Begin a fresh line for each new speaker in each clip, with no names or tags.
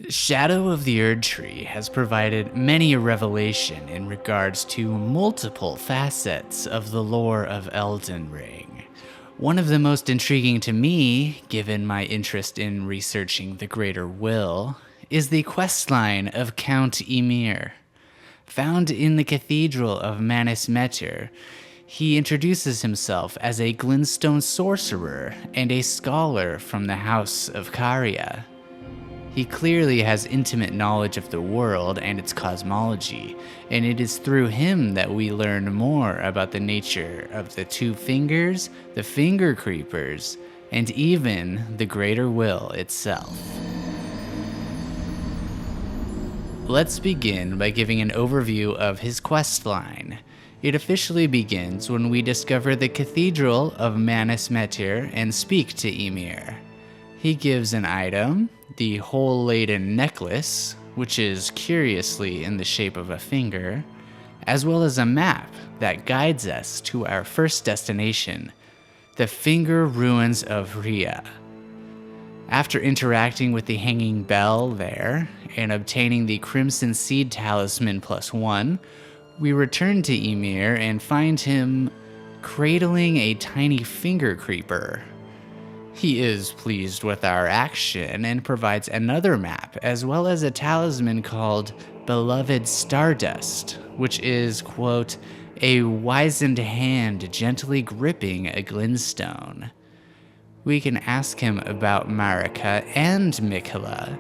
Shadow of the Erdtree has provided many a revelation in regards to multiple facets of the lore of Elden Ring. One of the most intriguing to me, given my interest in researching the Greater Will, is the questline of Count Ymir. Found in the Cathedral of Metyr, he introduces himself as a glintstone sorcerer and a scholar from the House of Caria. He clearly has intimate knowledge of the world and its cosmology, and it is through him that we learn more about the nature of the two fingers, the finger creepers, and even the Greater Will itself. Let's begin by giving an overview of his questline. It officially begins when we discover the Cathedral of Metyr and speak to Ymir. He gives an item, the hole-laden necklace, which is curiously in the shape of a finger, as well as a map that guides us to our first destination, the Finger Ruins of Rhea. After interacting with the hanging bell there and obtaining the Crimson Seed Talisman +1, we return to Ymir and find him cradling a tiny finger creeper. He is pleased with our action and provides another map, as well as a talisman called Beloved Stardust, which is, quote, a wizened hand gently gripping a glintstone. We can ask him about Marika and Metyr,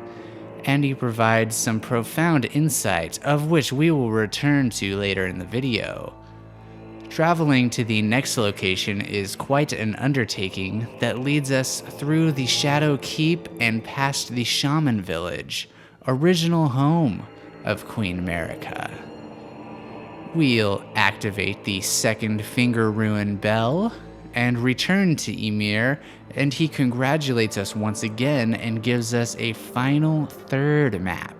and he provides some profound insight, of which we will return to later in the video. Traveling to the next location is quite an undertaking that leads us through the Shadow Keep and past the Shaman Village, original home of Queen Marika. We'll activate the second Finger Ruin Bell and return to Ymir, and he congratulates us once again and gives us a final third map,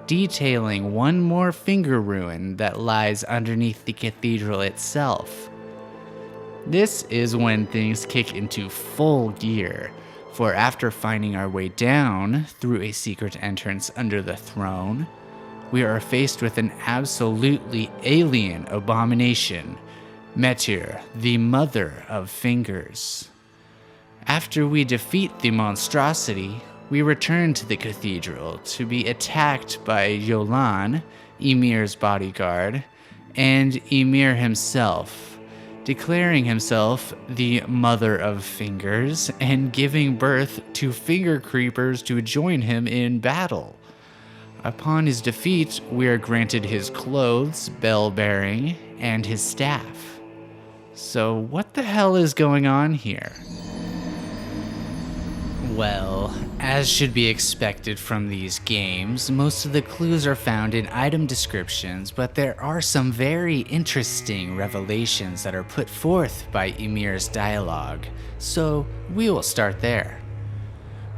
detailing one more finger ruin that lies underneath the cathedral itself. This is when things kick into full gear, for after finding our way down through a secret entrance under the throne, we are faced with an absolutely alien abomination, Metyr, the Mother of Fingers. After we defeat the monstrosity, we return to the cathedral to be attacked by Yolan, Ymir's bodyguard, and Ymir himself, declaring himself the Mother of Fingers and giving birth to finger creepers to join him in battle. Upon his defeat, we are granted his clothes, bell-bearing, and his staff. So what the hell is going on here? Well, as should be expected from these games, most of the clues are found in item descriptions, but there are some very interesting revelations that are put forth by Ymir's dialogue, so we will start there.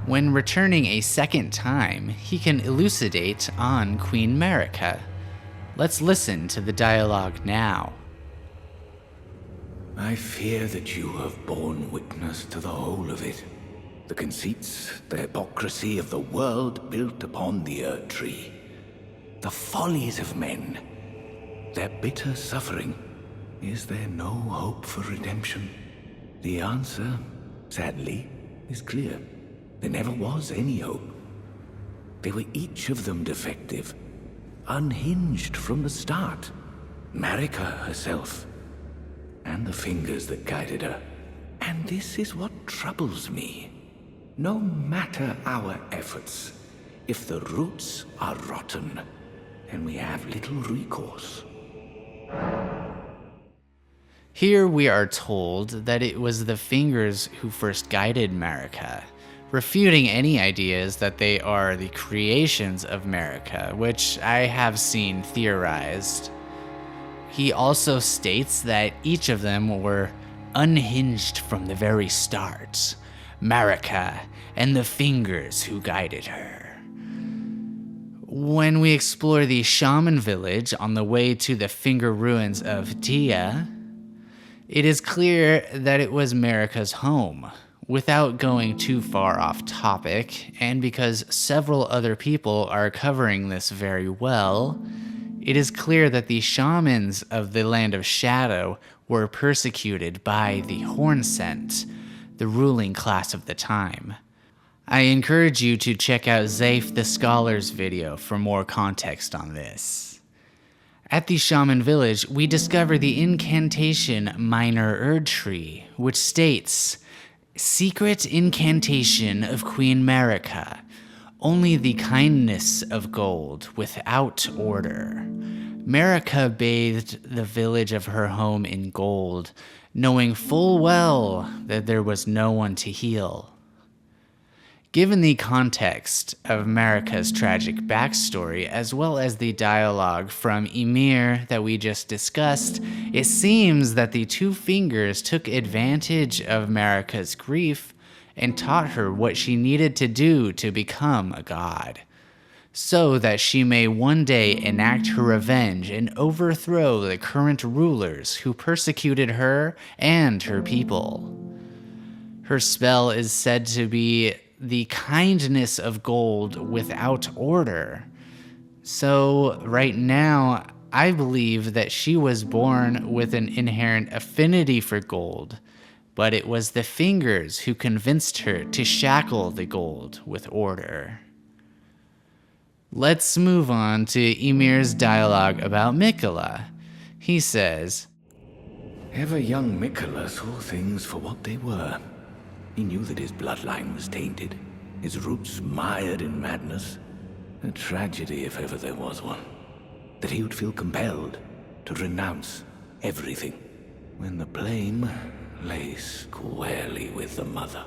When returning a second time, he can elucidate on Queen Marika. Let's listen to the dialogue now.
I fear that you have borne witness to the whole of it. The conceits, the hypocrisy of the world built upon the Erdtree. The follies of men. Their bitter suffering. Is there no hope for redemption? The answer, sadly, is clear. There never was any hope. They were each of them defective. Unhinged from the start. Marika herself. And the fingers that guided her. And this is what troubles me. No matter our efforts, if the roots are rotten, then we have little recourse.
Here we are told that it was the fingers who first guided Marika, refuting any ideas that they are the creations of Marika, which I have seen theorized. He also states that each of them were unhinged from the very start. Marika and the fingers who guided her. When we explore the Shaman Village on the way to the Finger Ruins of Rhea, it is clear that it was Marika's home, without going too far off topic, and because several other people are covering this very well, it is clear that the shamans of the Land of Shadow were persecuted by the Hornsent, the ruling class of the time. I encourage you to check out Zaif the Scholar's video for more context on this. At the Shaman Village, we discover the incantation Minor Erdtree, which states, "Secret incantation of Queen Marika. Only the kindness of gold, without order. Marika bathed the village of her home in gold, knowing full well that there was no one to heal." Given the context of Marika's tragic backstory, as well as the dialogue from Ymir that we just discussed, it seems that the Two Fingers took advantage of Marika's grief and taught her what she needed to do to become a god, so that she may one day enact her revenge and overthrow the current rulers who persecuted her and her people. Her spell is said to be the kindness of gold without order. So right now, I believe that she was born with an inherent affinity for gold, but it was the fingers who convinced her to shackle the gold with order. Let's move on to Ymir's dialogue about Mikola. He says,
Ever young Mikola saw things for what they were. He knew that his bloodline was tainted, his roots mired in madness. A tragedy if ever there was one. That he would feel compelled to renounce everything when the blame lay squarely with the mother.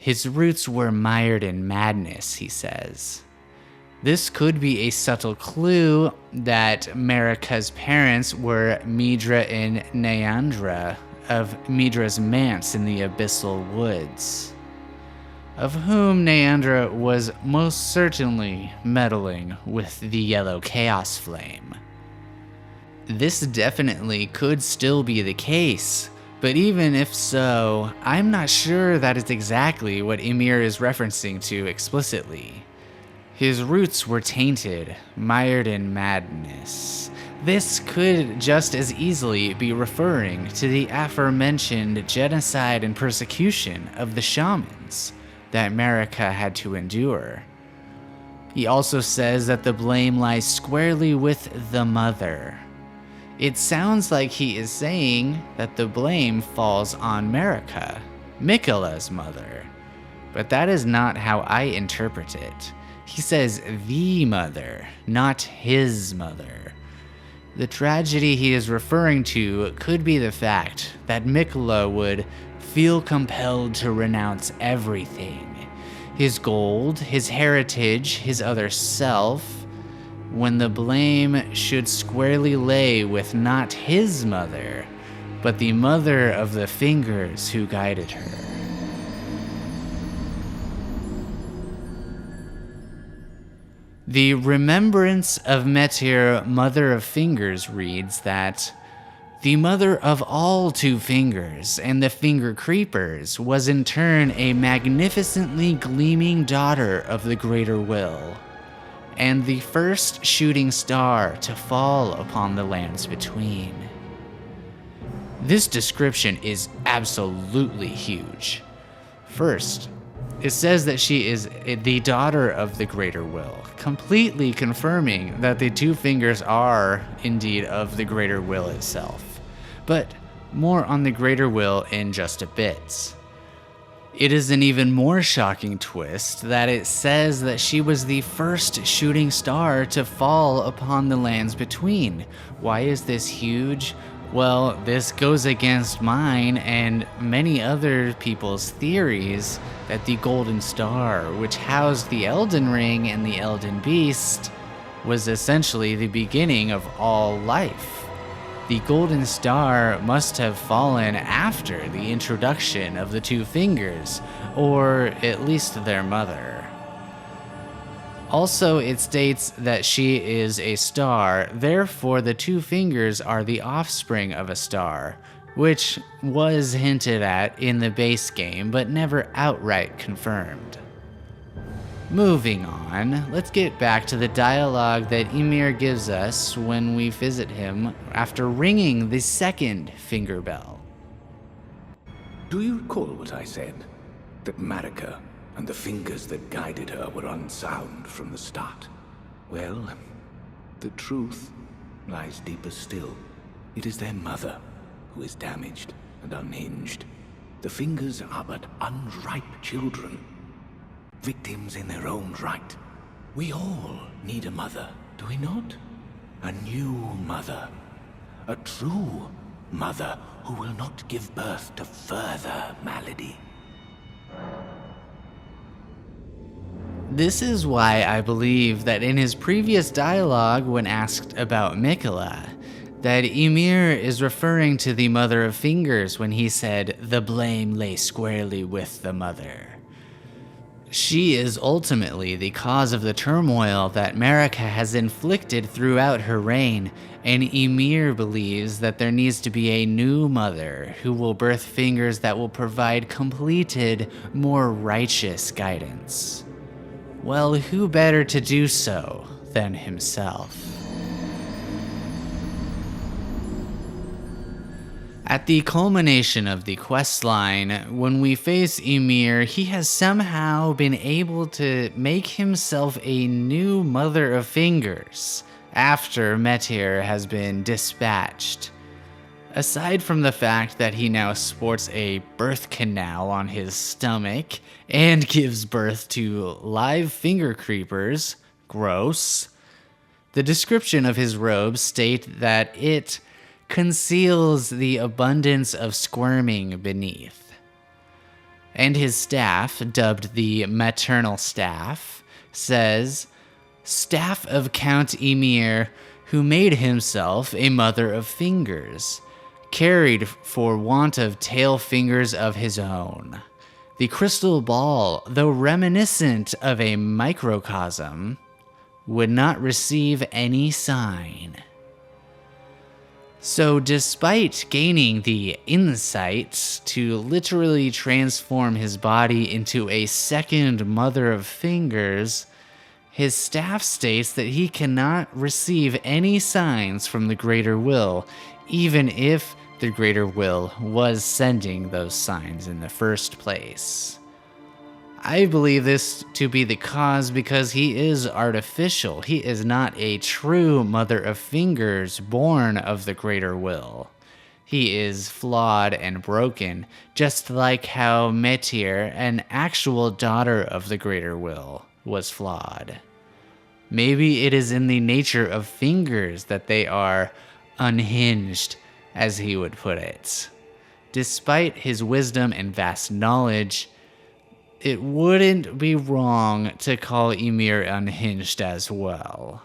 his roots were mired in madness, he says. This could be a subtle clue that Marika's parents were Midra and Neandra of Midra's manse in the Abyssal Woods, of whom Neandra was most certainly meddling with the Yellow Chaos Flame. This definitely could still be the case, but even if so, I'm not sure that is exactly what Ymir is referencing to explicitly. His roots were tainted, mired in madness. This could just as easily be referring to the aforementioned genocide and persecution of the shamans that Marika had to endure. He also says that the blame lies squarely with the mother. It sounds like he is saying that the blame falls on Marika, Mikola's mother, but that is not how I interpret it. He says the mother, not his mother. The tragedy he is referring to could be the fact that Mikola would feel compelled to renounce everything. His gold, his heritage, his other self, when the blame should squarely lay with not his mother, but the mother of the fingers who guided her. The Remembrance of Metyr, Mother of Fingers reads that the mother of all Two Fingers and the Finger Creepers was in turn a magnificently gleaming daughter of the Greater Will, and the first shooting star to fall upon the lands between. This description is absolutely huge. First, it says that she is the daughter of the Greater Will, completely confirming that the Two Fingers are indeed of the Greater Will itself. But more on the Greater Will in just a bit. It is an even more shocking twist that it says that she was the first shooting star to fall upon the lands between. Why is this huge? Well, this goes against mine and many other people's theories that the Golden Star, which housed the Elden Ring and the Elden Beast, was essentially the beginning of all life. The Golden Star must have fallen after the introduction of the Two Fingers, or at least their mother. Also, it states that she is a star, therefore the Two Fingers are the offspring of a star, which was hinted at in the base game but never outright confirmed. Moving on, let's get back to the dialogue that Ymir gives us when we visit him after ringing the second finger bell.
Do you recall what I said? That Marika and the fingers that guided her were unsound from the start? Well, the truth lies deeper still. It is their mother who is damaged and unhinged. The fingers are but unripe children, victims in their own right. We all need a mother, do we not? A new mother. A true mother who will not give birth to further malady.
This is why I believe that in his previous dialogue when asked about Mikola, that Ymir is referring to the Mother of Fingers when he said, "The blame lay squarely with the mother." She is ultimately the cause of the turmoil that Marika has inflicted throughout her reign, and Ymir believes that there needs to be a new mother who will birth fingers that will provide completed, more righteous guidance. Well, who better to do so than himself? At the culmination of the questline, when we face Ymir, he has somehow been able to make himself a new Mother of Fingers after Metyr has been dispatched. Aside from the fact that he now sports a birth canal on his stomach and gives birth to live finger creepers, gross, the description of his robes state that it conceals the abundance of squirming beneath. And his staff, dubbed the maternal staff, says, "Staff of Count Ymir, who made himself a mother of fingers, carried for want of tail fingers of his own. The crystal ball, though reminiscent of a microcosm, would not receive any sign." So despite gaining the insight to literally transform his body into a second Mother of Fingers, his staff states that he cannot receive any signs from the Greater Will, even if the Greater Will was sending those signs in the first place. I believe this to be the cause because he is artificial. He is not a true Mother of Fingers born of the Greater Will. He is flawed and broken, just like how Metyr, an actual daughter of the Greater Will, was flawed. Maybe it is in the nature of fingers that they are unhinged, as he would put it. Despite his wisdom and vast knowledge, it wouldn't be wrong to call Ymir unhinged as well.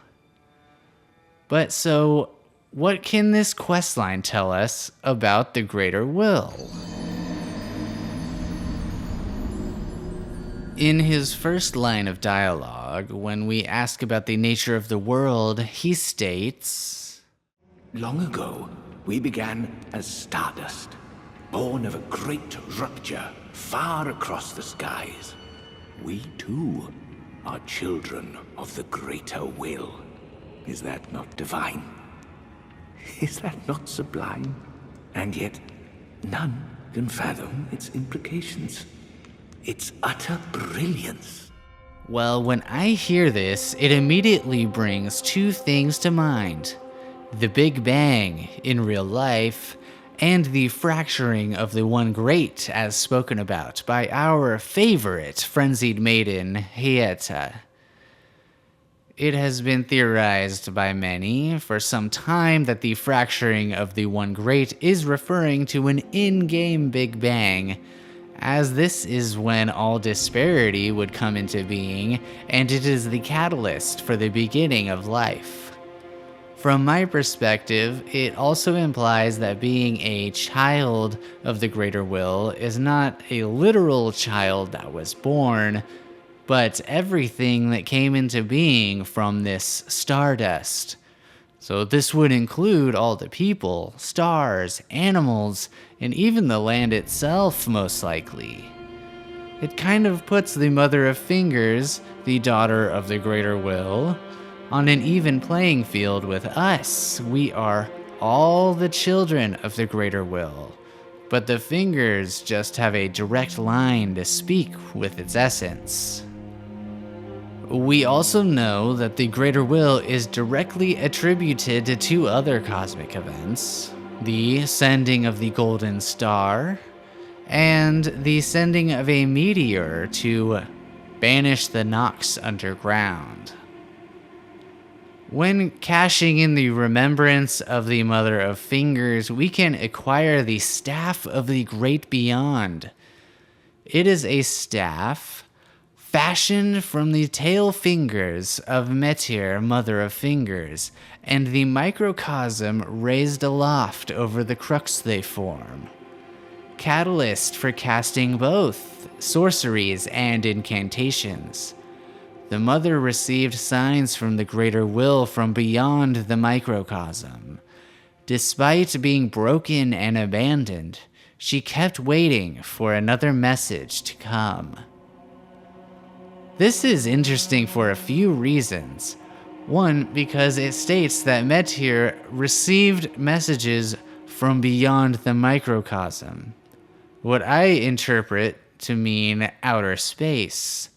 But so, what can this questline tell us about the Greater Will? In his first line of dialogue, when we ask about the nature of the world, he states,
Long ago, we began as stardust, born of a great rupture far across the skies. We too are children of the Greater Will. Is that not divine? Is that not sublime? And yet, none can fathom its implications. Its utter brilliance.
Well, when I hear this, it immediately brings two things to mind. The Big Bang in real life, and the fracturing of the One Great as spoken about by our favorite frenzied maiden, Hieta. It has been theorized by many for some time that the fracturing of the One Great is referring to an in-game Big Bang, as this is when all disparity would come into being, and it is the catalyst for the beginning of life. From my perspective, it also implies that being a child of the Greater Will is not a literal child that was born, but everything that came into being from this stardust. So this would include all the people, stars, animals, and even the land itself, most likely. It kind of puts the Mother of Fingers, the daughter of the Greater Will, on an even playing field with us. We are all the children of the Greater Will, but the Fingers just have a direct line to speak with its essence. We also know that the Greater Will is directly attributed to two other cosmic events: the sending of the Golden Star and the sending of a meteor to banish the Nox underground. When cashing in the remembrance of the Mother of Fingers, we can acquire the Staff of the Great Beyond. It is a staff fashioned from the tail fingers of Metyr, Mother of Fingers, and the microcosm raised aloft over the crux they form. Catalyst for casting both sorceries and incantations. The Mother received signs from the Greater Will from beyond the microcosm. Despite being broken and abandoned, she kept waiting for another message to come. This is interesting for a few reasons. One, because it states that Metyr received messages from beyond the microcosm, what I interpret to mean outer space.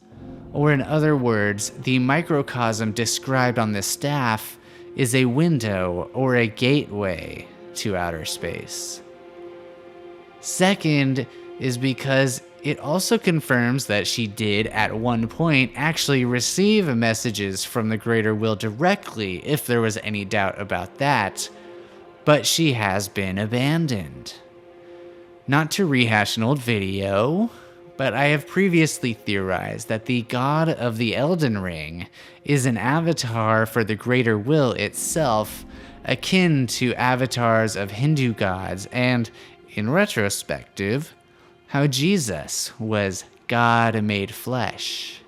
Or in other words, the microcosm described on the staff is a window or a gateway to outer space. Second is because it also confirms that she did at one point actually receive messages from the Greater Will directly, if there was any doubt about that, but she has been abandoned. Not to rehash an old video, but I have previously theorized that the god of the Elden Ring is an avatar for the Greater Will itself, akin to avatars of Hindu gods, and, in retrospective, how Jesus was God made flesh.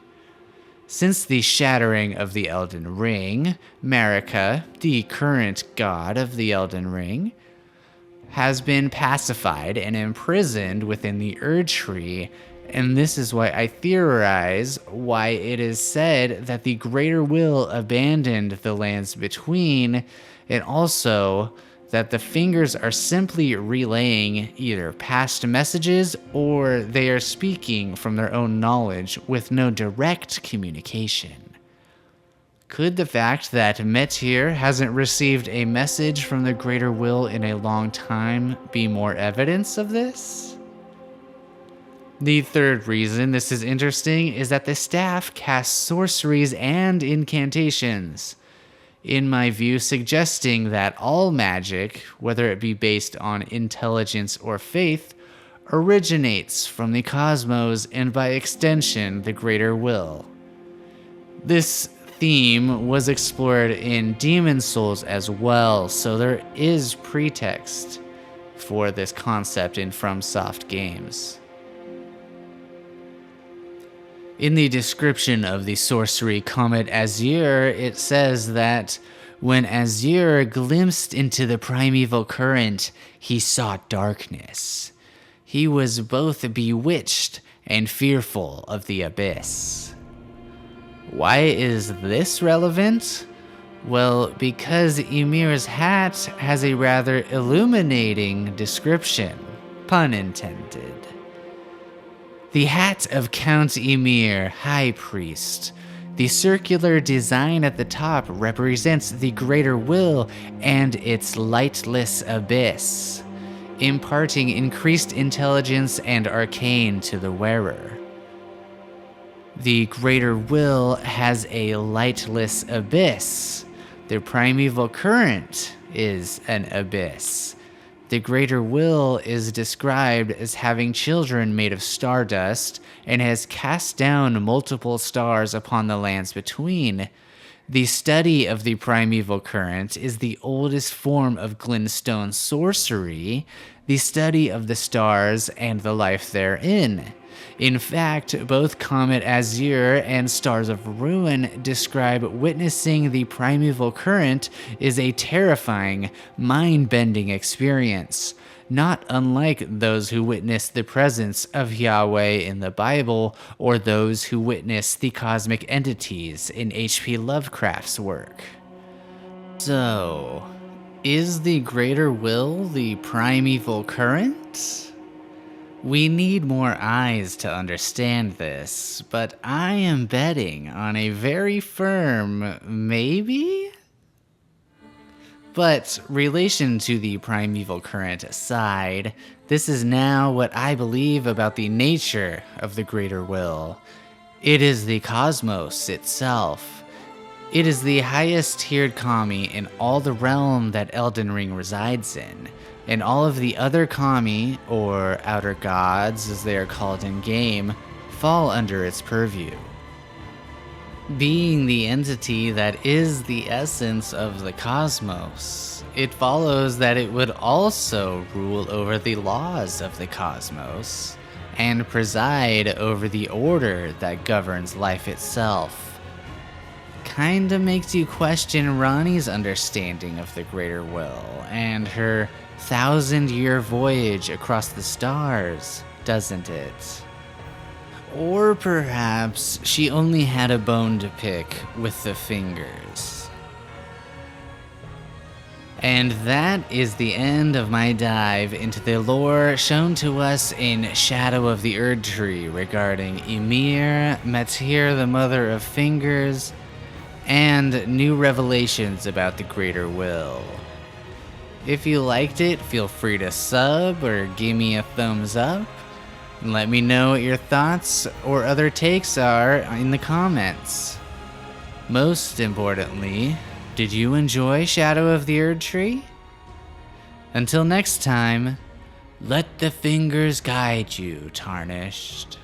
Since the shattering of the Elden Ring, Marika, the current god of the Elden Ring, has been pacified and imprisoned within the Erdtree, and this is why I theorize why it is said that the Greater Will abandoned the lands between, and also that the Fingers are simply relaying either past messages or they are speaking from their own knowledge with no direct communication. Could the fact that Metyr hasn't received a message from the Greater Will in a long time be more evidence of this? The third reason this is interesting is that the staff casts sorceries and incantations, in my view suggesting that all magic, whether it be based on intelligence or faith, originates from the cosmos and by extension the Greater Will. This theme was explored in Demon Souls as well, so there is pretext for this concept in FromSoft games. In the description of the sorcery Comet Azure, it says that when Azure glimpsed into the primeval current, he saw darkness. He was both bewitched and fearful of the abyss. Why is this relevant? Well, because Ymir's hat has a rather illuminating description, pun intended. The hat of Count Ymir, High Priest. The circular design at the top represents the Greater Will and its lightless abyss, imparting increased intelligence and arcane to the wearer. The Greater Will has a lightless abyss. The primeval current is an abyss. The Greater Will is described as having children made of stardust and has cast down multiple stars upon the lands between. The study of the primeval current is the oldest form of glintstone sorcery, the study of the stars and the life therein. In fact, both Comet Azure and Stars of Ruin describe witnessing the primeval current is a terrifying, mind-bending experience, not unlike those who witness the presence of Yahweh in the Bible or those who witness the cosmic entities in H.P. Lovecraft's work. So, is the greater will the primeval current? We need more eyes to understand this, but I am betting on a very firm maybe? But relation to the primeval current aside, this is now what I believe about the nature of the greater will. It is the cosmos itself. It is the highest tiered kami in all the realm that Elden Ring resides in, and all of the other kami, or outer gods as they are called in-game, fall under its purview. Being the entity that is the essence of the cosmos, it follows that it would also rule over the laws of the cosmos, and preside over the order that governs life itself. Kinda makes you question Ronnie's understanding of the greater will, and her 1,000-year voyage across the stars, doesn't it? Or perhaps she only had a bone to pick with the fingers. And that is the end of my dive into the lore shown to us in Shadow of the Erdtree regarding Ymir, Metyr the Mother of Fingers, and new revelations about the Greater Will. If you liked it, feel free to sub or give me a thumbs up. And let me know what your thoughts or other takes are in the comments. Most importantly, did you enjoy Shadow of the Erdtree? Until next time, let the fingers guide you, Tarnished.